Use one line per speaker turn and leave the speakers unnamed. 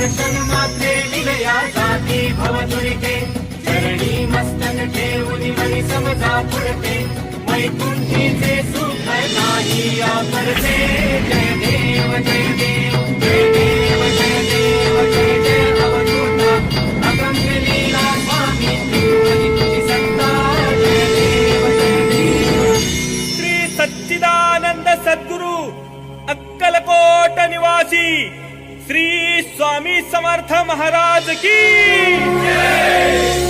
दर्शन मात्रे विलया जाती भवदुरिते चरणी मस्तक ठेवून मनी समजा पुरते वैकुंठीचे सुख नाही करते जय देव जय देव जय देव जय देव जय जय अवधूता अगम्य लीला स्वामी तुझी सत्ता जय देव जय देव
श्री सच्चिदानंद सद्गुरु अक्कलकोट निवासी श्री स्वामी समर्थ महाराज की जय।